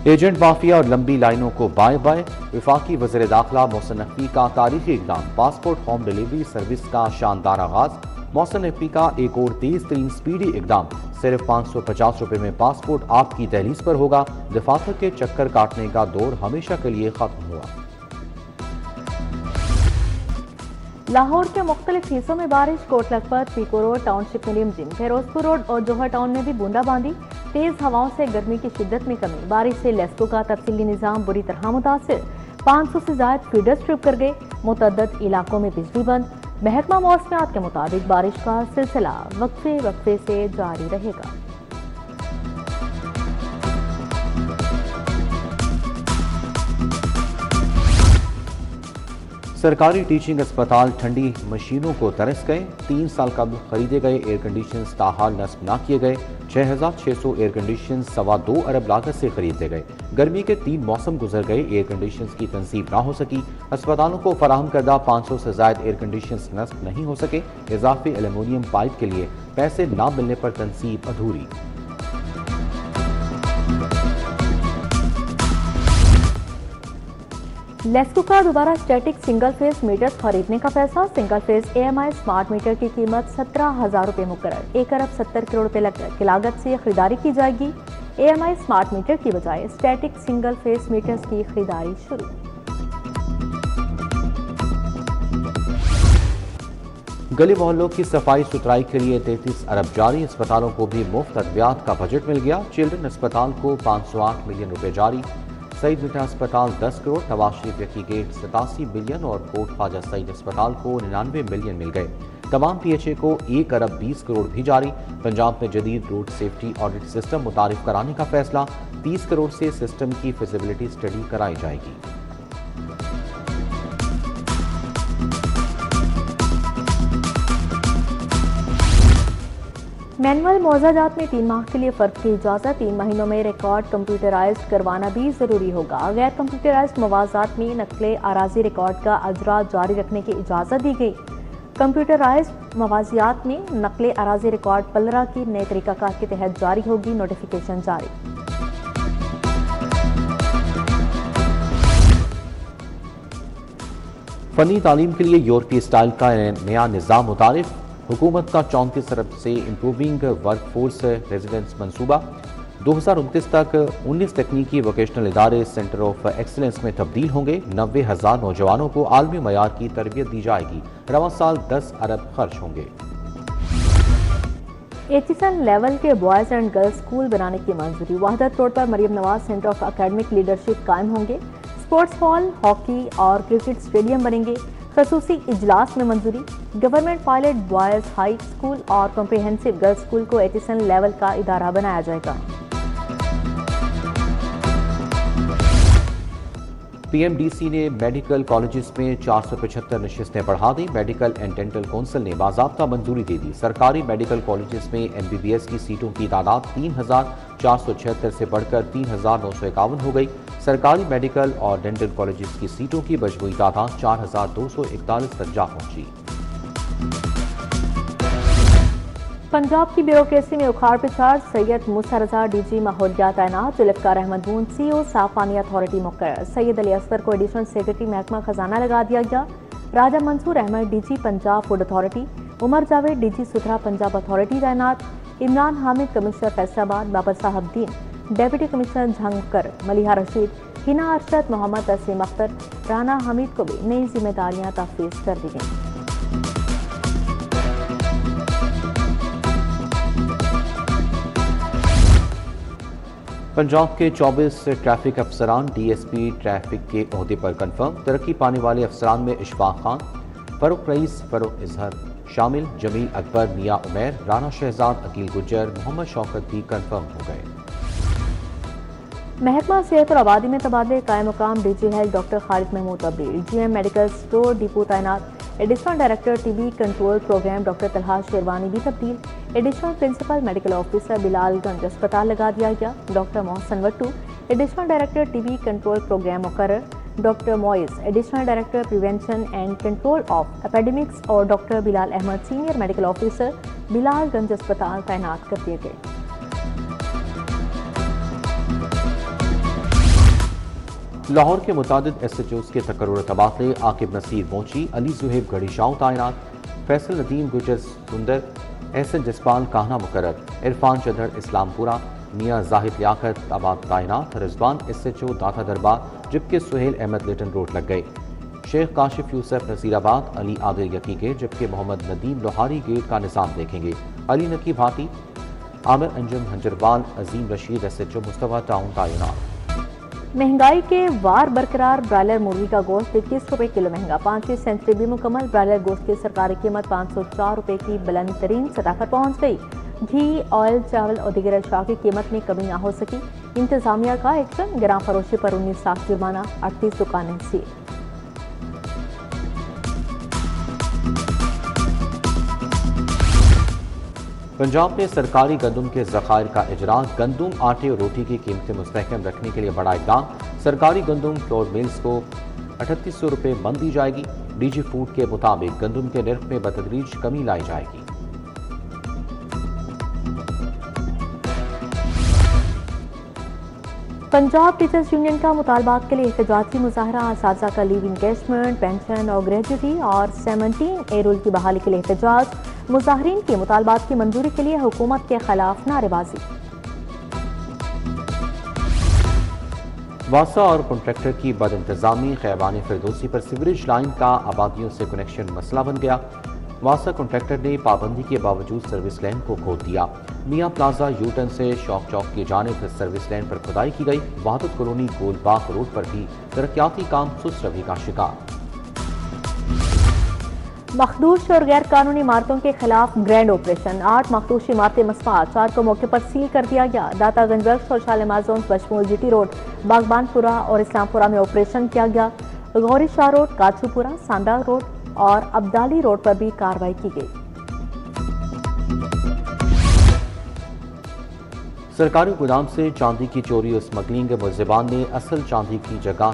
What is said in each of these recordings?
Agent mafia اور لمبی لائنوں کو بائیں بائیں۔ وفاقی وزیر داخلہ محسن نقوی کا تاریخی اقدام، پاسپورٹ ہوم ڈیلیوری سروس کا شاندار آغاز۔ محسن نقوی کا ایک اور تیز ترین سپیڈی اقدام، صرف 550 روپے میں پاسپورٹ آپ کی دہلیز پر ہوگا۔ دفاتر کے چکر کاٹنے کا دور ہمیشہ کے لیے ختم ہوا۔ لاہور کے مختلف حصوں میں بارش، Kot Lakhpat, pico road town شپ میں رمجم، فیروز پور روڈ اور جوہر ٹاؤن میں بھی بوندا باندی۔ تیز ہواؤں سے گرمی کی شدت میں کمی، بارش سے لیسکو کا تفصیلی نظام بری طرح متاثر، 500 سے زائد فیڈرز ٹرپ کر گئے، متعدد علاقوں میں بجلی بند۔ محکمہ موسمیات کے مطابق بارش کا سلسلہ وقفے وقفے سے جاری رہے گا۔ سرکاری ٹیچنگ اسپتال ٹھنڈی مشینوں کو ترس گئے۔ 3 سال قبل خریدے گئے ایئر کنڈیشنز تاحال نصب نہ کیے گئے۔ 6600 ایئر کنڈیشنز 2.25 ارب لاگت سے خریدے گئے۔ گرمی کے 3 موسم گزر گئے، ایئر کنڈیشنز کی تنصیب نہ ہو سکی۔ اسپتالوں کو فراہم کردہ 500 سے زائد ایئر کنڈیشنز نصب نہیں ہو سکے۔ اضافی ایلومینیم پائپ کے لیے پیسے نہ ملنے پر تنصیب ادھوری۔ لیسکو کا دوبارہ اسٹیٹک سنگل فیز میٹرز خریدنے کا فیصلہ۔ Single phase A M I smart meter کی قیمت 17,000 روپے مقرر، 1 ارب 70 کروڑ روپے کی لاگت سے خریداری کی جائے گی۔ A M I smart meter کی بجائے اسٹیٹک سنگل فیز میٹرز کی خریداری شروع۔ گلی محلوں کی صفائی ستھرائی کے لیے 33 ارب جاری، اسپتالوں کو بھی مفت ادویات کا بجٹ مل گیا۔ چلڈرن اسپتال کو 508 ملین روپے جاری۔ سعید مٹھا اسپتال 10 کروڑ، نواز شریف یقی گیٹ 87 ملین اور کوٹ خواجہ سعید اسپتال کو 99 ملین مل گئے۔ تمام پی ایچ اے کو 1 ارب 20 کروڑ بھی جاری۔ پنجاب میں جدید روڈ سیفٹی آڈٹ سسٹم متعارف کرانے کا فیصلہ، 30 کروڑ سے سسٹم کی فیزیبلٹی اسٹڈی کرائی جائے گی۔ مینول معاوضہ جات میں 3 ماہ کے لیے فرق کی اجازت، 3 مہینوں میں ریکارڈ کمپیوٹرائزڈ کروانا بھی ضروری ہوگا۔ غیر کمپیوٹرائزڈ مواضعات میں نقل اراضی ریکارڈ کا اجرا جاری رکھنے کی اجازت دی گئی۔ کمپیوٹرائزڈ مواضعات میں نقل اراضی ریکارڈ 15 کی نئے طریقہ کار کے تحت جاری ہوگی، نوٹیفیکیشن جاری۔ فنی تعلیم کے لیے یورپی اسٹائل کا نیا نظام متعارف، حکومت کا 34 ارب سے امپروونگ ورک فورس ریزیڈنس منصوبہ۔ 2029 تک 19 تکنیکی ووکیشنل ادارے سینٹر آف ایکسلنس میں تبدیل ہوں گے۔ 90,000 نوجوانوں کو عالمی معیار کی تربیت دی جائے گی۔ رواں سال 10 ارب خرچ ہوں گے۔ ایچیسن لیول کے بوائز اینڈ گرلز اسکول بنانے کی منظوری، وحدت road per Maryam Nawaz centre of academic leadership قائم ہوں گے۔ اسپورٹس ہال، ہاکی اور کرکٹ اسٹیڈیم بنیں گے۔ خصوصی اجلاس میں منظوری، government pilot boys high school اور کمپریہنسو گرلز اسکول کو ایچیسن لیول کا ادارہ بنایا جائے گا۔ پی ایم ڈی سی نے میڈیکل کالجز میں 475 نشستیں بڑھا دیں، میڈیکل اینڈ ڈینٹل کونسل نے باضابطہ منظوری دے دی۔ سرکاری میڈیکل کالجز میں ایم بی بی ایس کی سیٹوں کی تعداد 3,476 سے بڑھ کر 3,951 ہو گئی۔ سرکاری میڈیکل اور ڈینٹل کالجز کی سیٹوں کی مجموعی تعداد 4,241 تک جا پہنچی۔ پنجاب کی بیوروکریسی میں اکھاڑ پچھاڑ، سید موسیٰ رضا ڈی جی ماحولیات تعینات، ذوالفقار احمد بون سی او صاف پانی اتھارٹی مقرر، سید علی اصغر کو ایڈیشنل سیکرٹری محکمہ خزانہ لگا دیا گیا۔ Raja Mansoor Ahmed D G Punjab food authority, Umar Javed D G Suthra Punjab authority تعینات، عمران حامد کمشنر فیصل آباد، بابر صاحب الدین ڈیپٹی کمشنر جھنگر، ملیحہ رشید، ہنا ارشد، محمد تسلیم اختر، رانا حمید کو بھی نئی ذمہ داریاں تفویض کر دی گئیں۔ پنجاب کے 24 ٹریفک افسران ڈی ایس پی ٹریفک کے عہدے پر کنفرم، ترقی پانے والے افسران میں اشفاق خان، فاروق رئیس، فاروق اظہر شامل، جمیل اکبر، میاں عمیر، رانا شہزاد، عقیل گجر، محمد شوکت بھی کنفرم ہو گئے۔ محکمہ صحت اور آبادی میں تبادلے، قائم مقام D G health doctor Khalid Mahmood تبدیل، G M medical store depot تعینات، additional director T B control programme doctor Talha Sherwani بھی تبدیل، additional principal medical officer Bilal Ganj اسپتال لگا دیا گیا، doctor Mohsin Wattoo additional director T B control programme مقرر، doctor Moiz additional director prevention and control of epidemics اور doctor Bilal Ahmed senior medical officer Bilal Ganj اسپتال تعینات کر دیے گئے۔ لاہور کے متعدد ایس ایچ اوز کے تقرر تبادلے، عاقب نصیر موچی، علی زہیب گھڑی شاؤ تعینات، فیصل ندیم گجر سندر، احسن جسپال کاہنا مقرر، عرفان چدھر اسلام پورہ، میاں زاہد لیاقت آباد تعینات، رضوان ایس ایچ او داتا دربار، جبکہ سہیل احمد لیٹن روڈ لگ گئے، شیخ کاشف یوسف نذیر آباد، علی عادل یقی گیٹ، جبکہ محمد ندیم لوہاری گیٹ کا نظام دیکھیں گے، علی نقی بھاٹی، عامر انجم ہنجروال، عظیم رشید ایس ایچ او مصطفیٰ ٹاؤن تعینات۔ مہنگائی کے وار برقرار، برائلر مرغی کا گوشت 21 روپے کلو مہنگا، 5ویں سینچری بھی مکمل، برائلر گوشت کی سرکاری قیمت 504 روپے کی بلند ترین سطح پر پہنچ گئی، گھی، آئل، چاول اور دیگر اشیاء کی قیمت میں کمی نہ ہو سکی، انتظامیہ کا ایکشن، گراں فروشی پر 19 لاکھ جرمانہ، 38 دکانیں سیل۔ پنجاب میں سرکاری گندم کے ذخائر کا اجرا، گندم، آٹے اور روٹی کی قیمتیں مستحکم رکھنے کے لیے بڑا اقدام، سرکاری گندم فلور ملز کو 3800 روپے من دی جائے گی، ڈی جی فوڈ کے مطابق گندم کے نرخ میں بتدریج کمی لائی جائے گی۔ پنجاب ٹیچرز یونین کا مطالبات کے لیے احتجاجی مظاہرہ، اساتذہ کا لیو انکیشمنٹ، پینشن اور گریجوٹی اور 17 اے رول کی بحالی کے لیے احتجاج، مظاہرین کی مطالبات کی منظوری کے لیے حکومت کے خلاف نعرے بازی۔ واسا اور کنٹریکٹر کی بد انتظامی، خیبان فردوسی پر سیوریج لائن کا آبادیوں سے کنیکشن مسئلہ بن گیا، واسا کنٹریکٹر نے پابندی کے باوجود سروس لائن کو کھول دیا، میاں پلازا یو ٹرن سے شوق چوک کی جانب سروس لائن پر کھدائی کی گئی، وحدت کالونی گول باغ روڈ پر بھی ترقیاتی کام سست روی کا شکار۔ مخدوش اور غیر قانونی عمارتوں کے خلاف گرینڈ آپریشن، 8 مخدوش عمارتیں مسمار، 4 کو موقع پر سیل کر دیا گیا، داتا گنج ورکس اور شالیمار زونز بشمول جی ٹی روڈ، باغبان پورہ اور اسلام پورہ میں آپریشن کیا گیا، غوری شاہ روڈ، کاچو پورہ، سانڈا روڈ اور عبدالی روڈ پر بھی کارروائی کی گئی۔ سرکاری گودام سے چاندی کی چوری اور اسمگلنگ، ملزمان نے اصل چاندی کی جگہ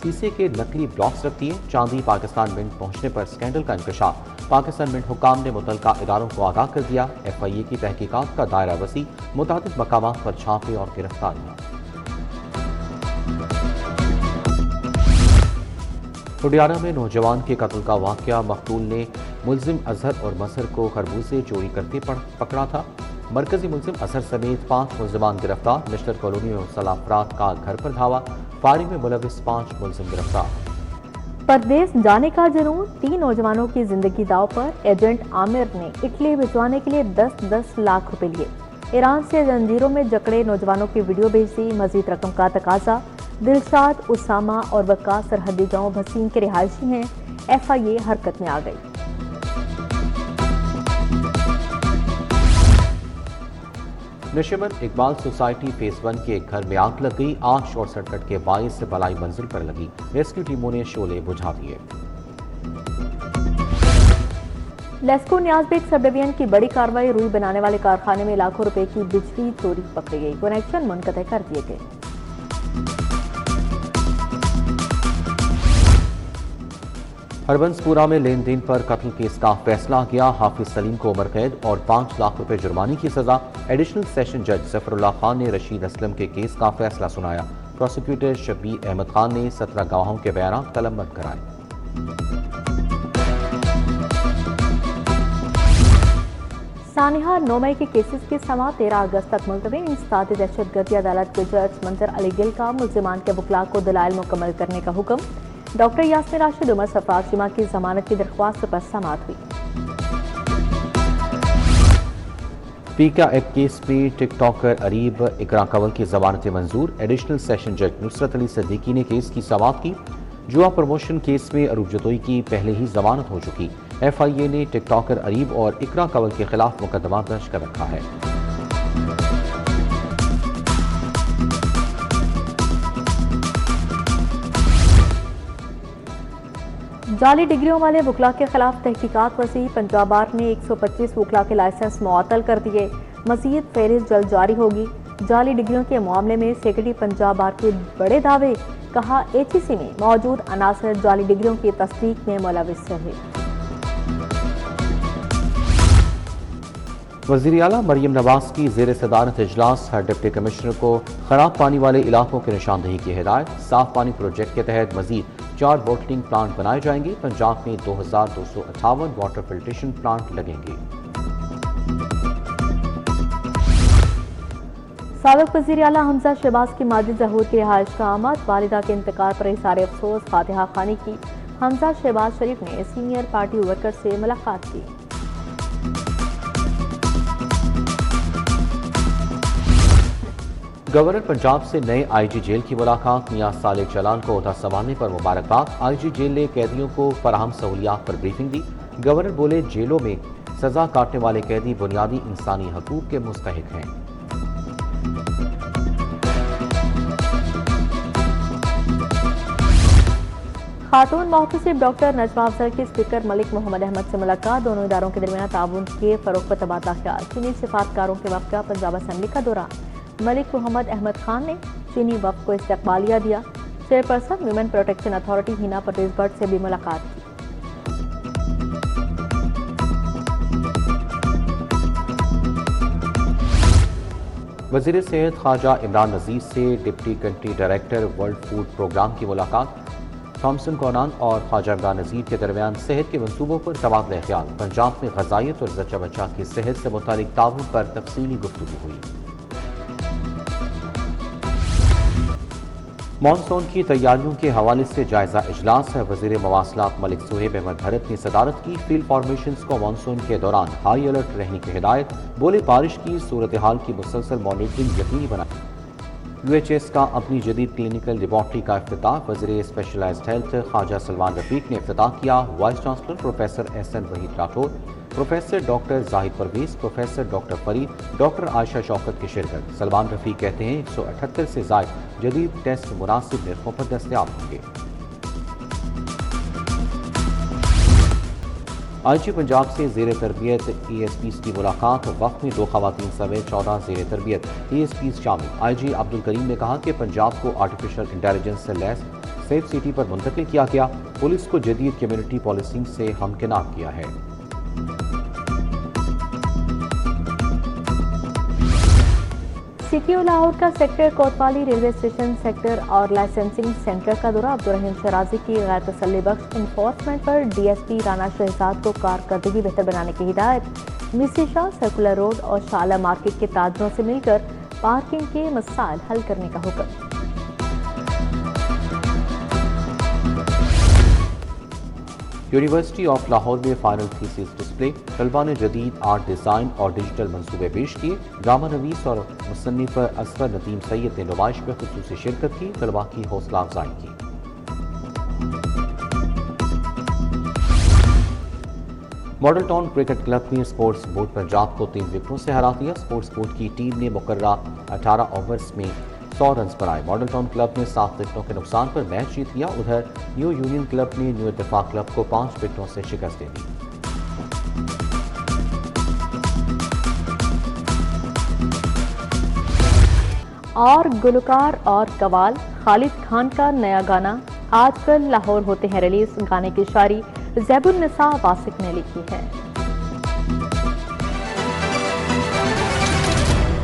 سیسے کے نقلی بلاکس رکھ دیے، چاندی پاکستان منٹ پہنچنے پر اسکینڈل کا انکشاف، پاکستان منٹ حکام نے متعلقہ اداروں کو آگاہ کر دیا، ایف آئی اے کی تحقیقات کا دائرہ وسیع، متعدد مقامات پر چھاپے اور گرفتاریاں۔ پڈیارہ میں نوجوان کے قتل کا واقعہ، مقتول نے ملزم اظہر اور مظہر کو خربوزے چوری کرتے پکڑا تھا، مرکزی ملزم اظہر سمیت 5 ملزمان گرفتار، مشتر کالونی میں مسلح افراد کا گھر پر دھاوا، فائرنگ میں ملوث 5 ملزم گرفتار۔ پردیس جانے کا جنون، 3 نوجوانوں کی زندگی داؤ پر، ایجنٹ عامر نے اٹلی بھجوانے کے لیے 10 لاکھ روپے لیے، ایران سے زنجیروں میں جکڑے نوجوانوں کی ویڈیو بھیج دی، مزید رقم کا تقاضا، دلشاد، اسامہ اور وقاص سرحدی گاؤں بھسین کے رہائشی ہیں، ایف آئی اے حرکت میں آ گئی۔ نشمن اقبال سوسائٹی فیز 1 کے ایک گھر میں آگ لگ گئی، آگ شارٹ سرکٹ کے باعث بلائی منزل پر لگی، ریسکیو ٹیموں نے شعلے بجھا دیے۔ لیسکو نیاز بیگ سب ڈویژن کی بڑی کارروائی، روئی بنانے والے کارخانے میں لاکھوں روپے کی بجلی چوری پکڑی گئی، کنیکشن منقطع کر دیے گئے۔ ہربنس پورہ میں لین دین پر قتل کیس کا فیصلہ کیا، حافظ سلیم کو عمر قید اور 5 لاکھ روپے جرمانے کی سزا، ایڈیشنل سیشن جج ظفر اللہ خان نے رشید اسلم کے کیس کا فیصلہ سنایا، پروسیکیوٹر شبیر احمد خان نے 17 گواہوں کے بیانات قلمبند کرائے۔ سانحہ 9 مئی کے کیسز کی سماعت 13 اگست تک ملتوی، انسداد دہشت گردی عدالت کے جج منظر علی گل کا ملزمان کے وکلاء کو دلائل مکمل کرنے کا حکم، ڈاکٹر یاسمین راشد، عمر سفارت شمہ کی ضمانت کی درخواست پر سماعت ہوئی۔ پیکا ایکٹ کیس میں ٹک ٹاکر اریب اقرا کنول کی ضمانت منظور، ایڈیشنل سیشن جج نصرت علی صدیقی نے کیس کی سماعت کی، جوا پروموشن کیس میں عروج جتوئی کی پہلے ہی ضمانت ہو چکی، ایف آئی اے نے ٹک ٹاکر اریب اور اقرا کنول کے خلاف مقدمہ درج کر رکھا ہے۔ جعلی ڈگریوں والے وکلاء کے خلاف تحقیقات وسیع، پنجاب بار نے 125 وکلاء کے لائسنس معطل کر دیے، مزید فہرست جلد جاری ہوگی۔ جعلی ڈگریوں کے معاملے میں سیکرٹری پنجاب بار کے بڑے دعوے، کہا ایچ ای سی میں موجود عناصر جعلی ڈگریوں کی تصدیق میں ملوث رہے۔ وزیر اعلیٰ مریم نواز کی زیر صدارت اجلاس ہر ڈپٹی کمشنر کو خراب پانی والے علاقوں کی نشاندہی کی ہدایت۔ صاف پانی پروجیکٹ کے تحت مزید 4 بوٹلنگ پلانٹ بنائے جائیں گے۔ پنجاب میں 2258 واٹر فلٹریشن پلانٹ لگیں گے۔ سابق وزیر اعلیٰ حمزہ شہباز کی ماجد ظہور کی رہائش کا آمد، والدہ کے انتقال پر اظہار افسوس، فاتحہ خوانی کی۔ حمزہ شہباز شریف نے سینئر پارٹی ورکر سے ملاقات کی۔ گورنر پنجاب سے نئے آئی جی جیل کی ملاقات، میاں صالح جلال کو عہدہ سنبھالنے پر مبارکباد۔ آئی جی جیل نے قیدیوں کو فراہم سہولیات پر بریفنگ دی۔ گورنر بولے جیلوں میں سزا کاٹنے والے قیدی بنیادی انسانی حقوق کے مستحق ہیں۔ خاتون محتسب ڈاکٹر نجمہ افضل کی اسپیکر ملک محمد احمد سے ملاقات، دونوں اداروں کے درمیان تعاون کے فروغ پر تبادلہ خیال۔ چینی سفارتکاروں کے وفد کا پنجاب اسمبلی کا دورہ، ملک محمد احمد خان نے چینی وفد کو استقبالیہ دیا۔ Chairperson women protection authority Hina Pervez but سے بھی ملاقات کی۔ وزیر صحت خواجہ عمران نذیر سے deputy country director world food programme کی ملاقات۔ تھامسن کونان اور خواجہ عمران نذیر کے درمیان صحت کے منصوبوں پر تبادلہ خیال۔ پنجاب میں غذائیت اور زچہ بچہ کی صحت سے متعلق تعاون پر تفصیلی گفتگو ہوئی۔ مانسون کی تیاریوں کے حوالے سے جائزہ اجلاس ہے، وزیر مواصلات ملک صہیب احمد بھرت نے صدارت کی۔ فیلڈ فارمیشنز کو مانسون کے دوران ہائی الرٹ رہنے کی ہدایت، بولے بارش کی صورتحال کی مسلسل مانیٹرنگ یقینی بنائیں۔ یو ایچ ایس کا اپنی جدید کلینکل لیبارٹری کا افتتاح، وزیر اسپیشلائزڈ ہیلتھ خواجہ سلمان رفیق نے افتتاح کیا۔ Vice chancellor professor Ahsan Waheed Rathore, professor doctor Zahid Pervaiz, professor doctor Farid, doctor Ayesha Shaukat کی شرکت۔ سلمان رفیق کہتے ہیں 178 سے زائد جدید ٹیسٹ مناسب نرخوں پر دستیاب ہوں گے۔ آئی جی پنجاب سے زیر تربیت ای ایس پیز کی ملاقات، وفد میں 2 خواتین سمیت 14 زیر تربیت ای ایس پیز شامل۔ آئی جی عبدالکریم نے کہا کہ پنجاب کو آرٹیفیشل انٹیلیجنس سے لیس سیف سٹی پر منتقل کیا گیا، پولیس کو جدید کمیونٹی پالیسنگ سے ہمکنار کیا ہے۔ سٹی آف لاہور کا sector Kotwali railway station sector اور لائسنسنگ سینٹر کا دورہ، عبدالرحیم شرازی کی غیر تسلی بخش انفورسمنٹ پر D S P Rana Shahzad کو کارکردگی بہتر بنانے کی ہدایت۔ مسی شاہ سرکولر روڈ اور شالہ مارکیٹ کے تاجروں سے مل کر پارکنگ کے مسائل حل کرنے کا حکم۔ یونیورسٹی آف لاہور میں فائنل تھیسس ڈسپلے، طلباء نے جدید آرٹ ڈیزائن اور ڈیجیٹل منصوبے پیش کیے۔ ڈرامہ نویس اور مصنف اصغر ندیم سید نے نمائش میں خصوصی شرکت کی، طلباء کی حوصلہ افزائی کی۔ ماڈل ٹاؤن کرکٹ کلب نے اسپورٹس بورڈ پنجاب کو 3 وکٹوں سے ہرا دیا۔ اسپورٹس بورڈ کی ٹیم نے مقررہ 18 اوورز میں 100 رنز بنائے۔ ماڈل ٹاؤن کلب نے 7 وکٹوں کے نقصان پر میچ جیت لیا، ادھر نیو یونین کلب نے نیو اتفاق کلب کو 5 وکٹوں سے شکست دے دی۔ اور گلوکار اور قوال خالد خان کا نیا گانا آج کل لاہور ہوتے ہیں ریلیز، گانے کی شاعری زیب النساء واسق نے لکھی ہے۔